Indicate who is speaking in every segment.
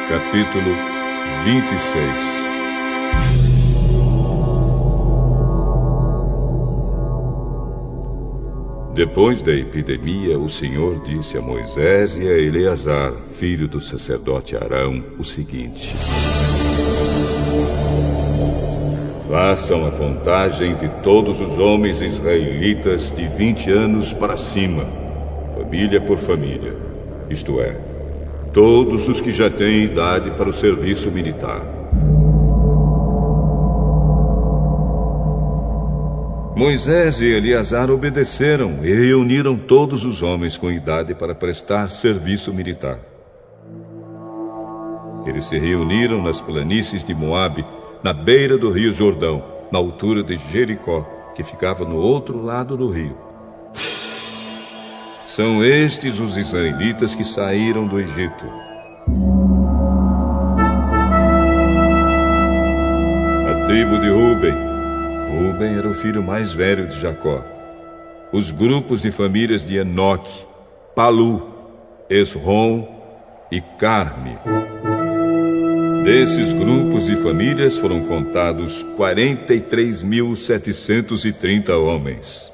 Speaker 1: Capítulo 26. Depois da epidemia, o Senhor disse a Moisés e a Eleazar, filho do sacerdote Arão, o seguinte: façam a contagem de todos os homens israelitas de 20 anos para cima, família por família, isto é, todos os que já têm idade para o serviço militar. Moisés e Eleazar obedeceram e reuniram todos os homens com idade para prestar serviço militar. Eles se reuniram nas planícies de Moabe, na beira do rio Jordão, na altura de Jericó, que ficava no outro lado do rio. São estes os israelitas que saíram do Egito. A tribo de Ruben. Ruben era o filho mais velho de Jacó. Os grupos de famílias de Enoque, Palu, Esrom e Carme. Desses grupos de famílias foram contados 43.730 homens.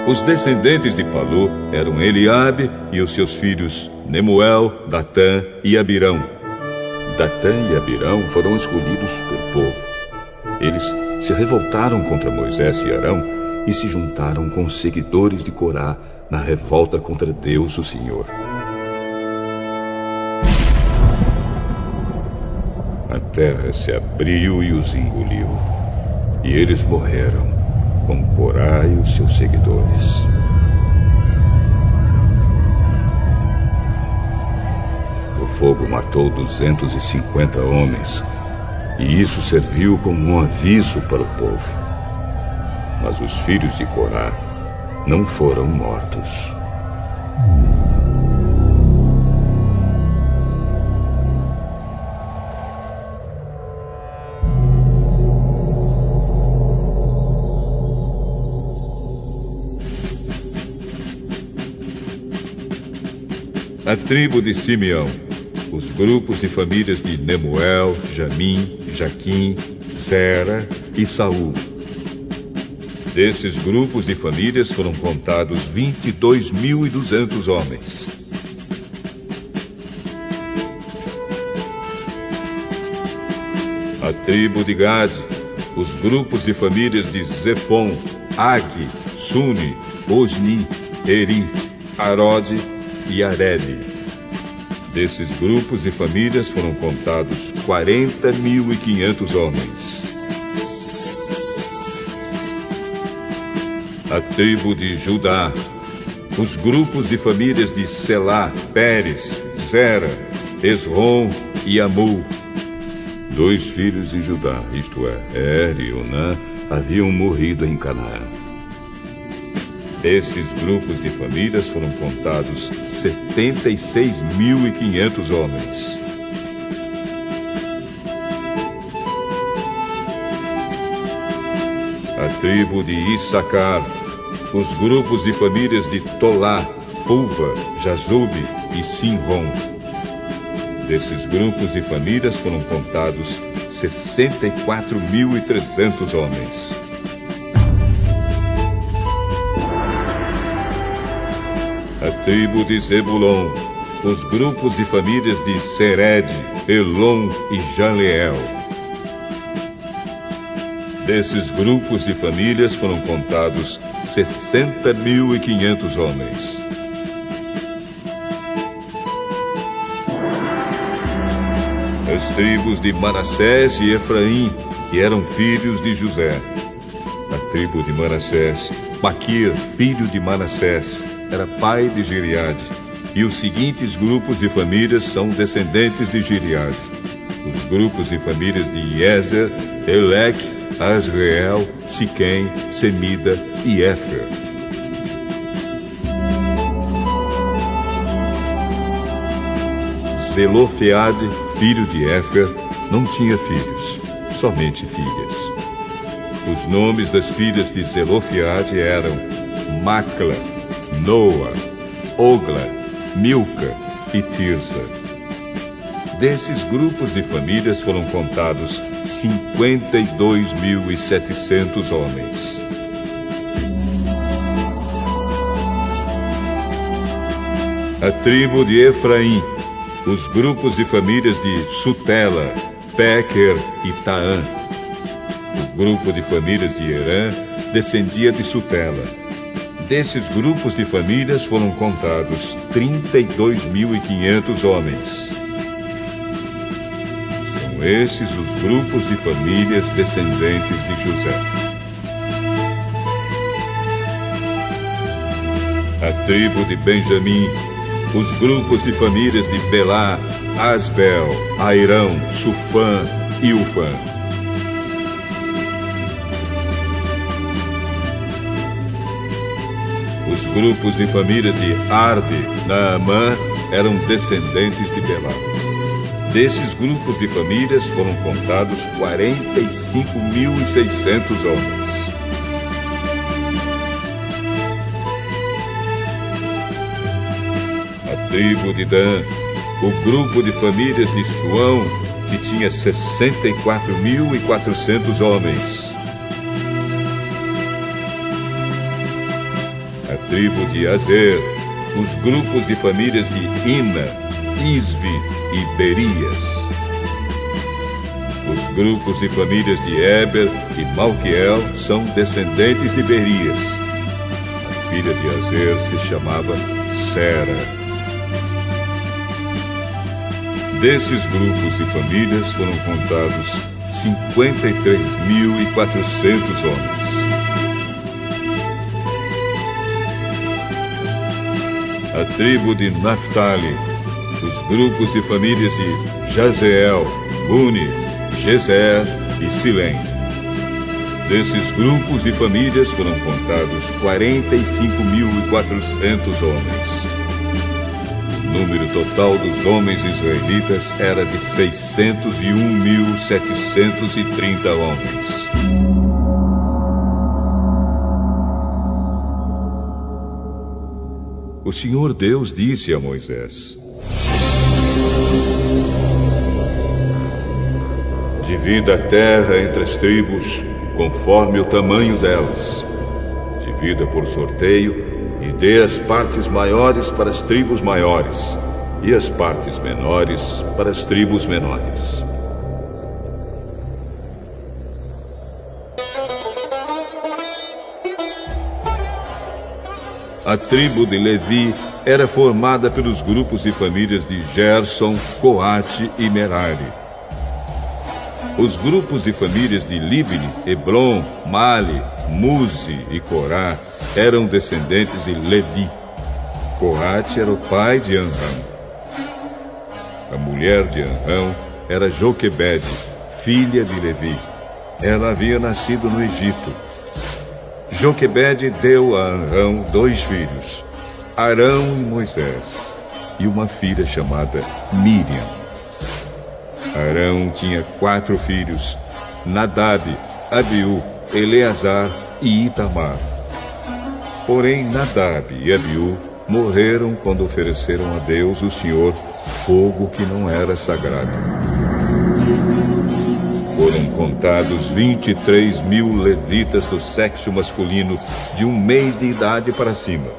Speaker 1: Os descendentes de Palu eram Eliabe e os seus filhos Nemuel, Datã e Abirão. Datã e Abirão foram escolhidos pelo povo. Eles se revoltaram contra Moisés e Arão e se juntaram com os seguidores de Corá na revolta contra Deus, o Senhor. A terra se abriu e os engoliu, e eles morreram, com Corá e os seus seguidores. O fogo matou 250 homens, e isso serviu como um aviso para o povo. Mas os filhos de Corá não foram mortos. A tribo de Simeão. Os grupos de famílias de Nemuel, Jamim, Jaquim, Zera e Saul. Desses grupos de famílias foram contados 22.200 homens. A tribo de Gade. Os grupos de famílias de Zefon, Agi, Suni, Osni, Eri, Arode e Areli. Desses grupos e famílias foram contados 40.500 homens. A tribo de Judá. Os grupos de famílias de Selá, Pérez, Zera, Esrom e Amul. 2 filhos de Judá, isto é, Er e Onã, haviam morrido em Canaã. Esses grupos de famílias foram contados 76.500 homens. A tribo de Issacar. Os grupos de famílias de Tolá, Pulva, Jazube e Sinrom. Desses grupos de famílias foram contados 64.300 homens. A tribo de Zebulon. Os grupos de famílias de Sered, Elon e Jaleel. Desses grupos de famílias foram contados 60.500 homens. As tribos de Manassés e Efraim, que eram filhos de José. A tribo de Manassés, Maquir, filho de Manassés, era pai de Gileade, e os seguintes grupos de famílias são descendentes de Gileade. Os grupos de famílias de Ezer, Eleque, Asreel, Siquém, Semida e Éfer. Zelofeade, filho de Éfer, não tinha filhos, somente filhas. Os nomes das filhas de Zelofeade eram Macla, Noa, Ogla, Milca e Tirsa. Desses grupos de famílias foram contados 52.700 homens. A tribo de Efraim, os grupos de famílias de Sutela, Bequer e Taã. O grupo de famílias de Herã descendia de Sutela. Desses grupos de famílias foram contados 32.500 homens. São esses os grupos de famílias descendentes de José. A tribo de Benjamim, os grupos de famílias de Belá, Asbel, Airão, Sufã e Ufã. Os grupos de famílias de Arde, Naamã, eram descendentes de Belá. Desses grupos de famílias foram contados 45.600 homens. A tribo de Dan, o grupo de famílias de Suão, que tinha 64.400 homens. A tribo de Azer, os grupos de famílias de Ina, Isvi e Berias. Os grupos de famílias de Eber e Malquiel são descendentes de Berias. A filha de Azer se chamava Sera. Desses grupos de famílias foram contados 53.400 homens. A tribo de Naphtali, os grupos de famílias de Jazeel, Buni, Gezer e Silém. Desses grupos de famílias foram contados 45.400 homens. O número total dos homens israelitas era de 601.730 homens. O Senhor Deus disse a Moisés: divida a terra entre as tribos, conforme o tamanho delas. Divida por sorteio e dê as partes maiores para as tribos maiores e as partes menores para as tribos menores. A tribo de Levi era formada pelos grupos e famílias de Gerson, Coate e Merari. Os grupos de famílias de Libni, Hebron, Mali, Muzi e Corá eram descendentes de Levi. Coate era o pai de Amram. A mulher de Amram era Joquebede, filha de Levi. Ela havia nascido no Egito. Joquebede deu a Amram 2 filhos, Arão e Moisés, e uma filha chamada Miriam. Arão tinha 4 filhos, Nadab, Abiú, Eleazar e Itamar. Porém, Nadab e Abiú morreram quando ofereceram a Deus, o Senhor, fogo que não era sagrado. Foram contados 23.000 levitas do sexo masculino de 1 mês de idade para cima.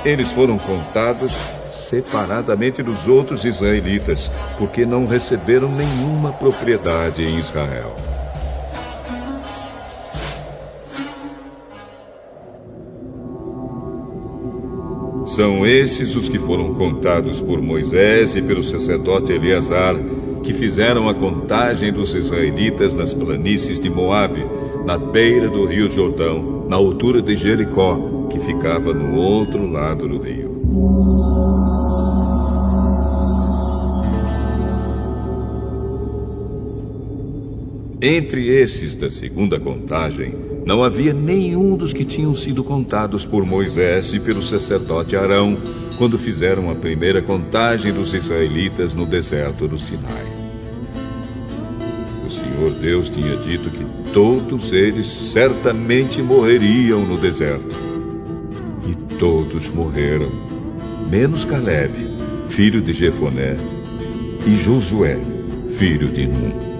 Speaker 1: Eles foram contados separadamente dos outros israelitas, porque não receberam nenhuma propriedade em Israel. São esses os que foram contados por Moisés e pelo sacerdote Eleazar, que fizeram a contagem dos israelitas nas planícies de Moabe, na beira do rio Jordão, na altura de Jericó, que ficava no outro lado do rio. Entre esses da segunda contagem, não havia nenhum dos que tinham sido contados por Moisés e pelo sacerdote Arão, quando fizeram a primeira contagem dos israelitas no deserto do Sinai. O Senhor Deus tinha dito que todos eles certamente morreriam no deserto. E todos morreram, menos Caleb, filho de Jefoné, e Josué, filho de Num.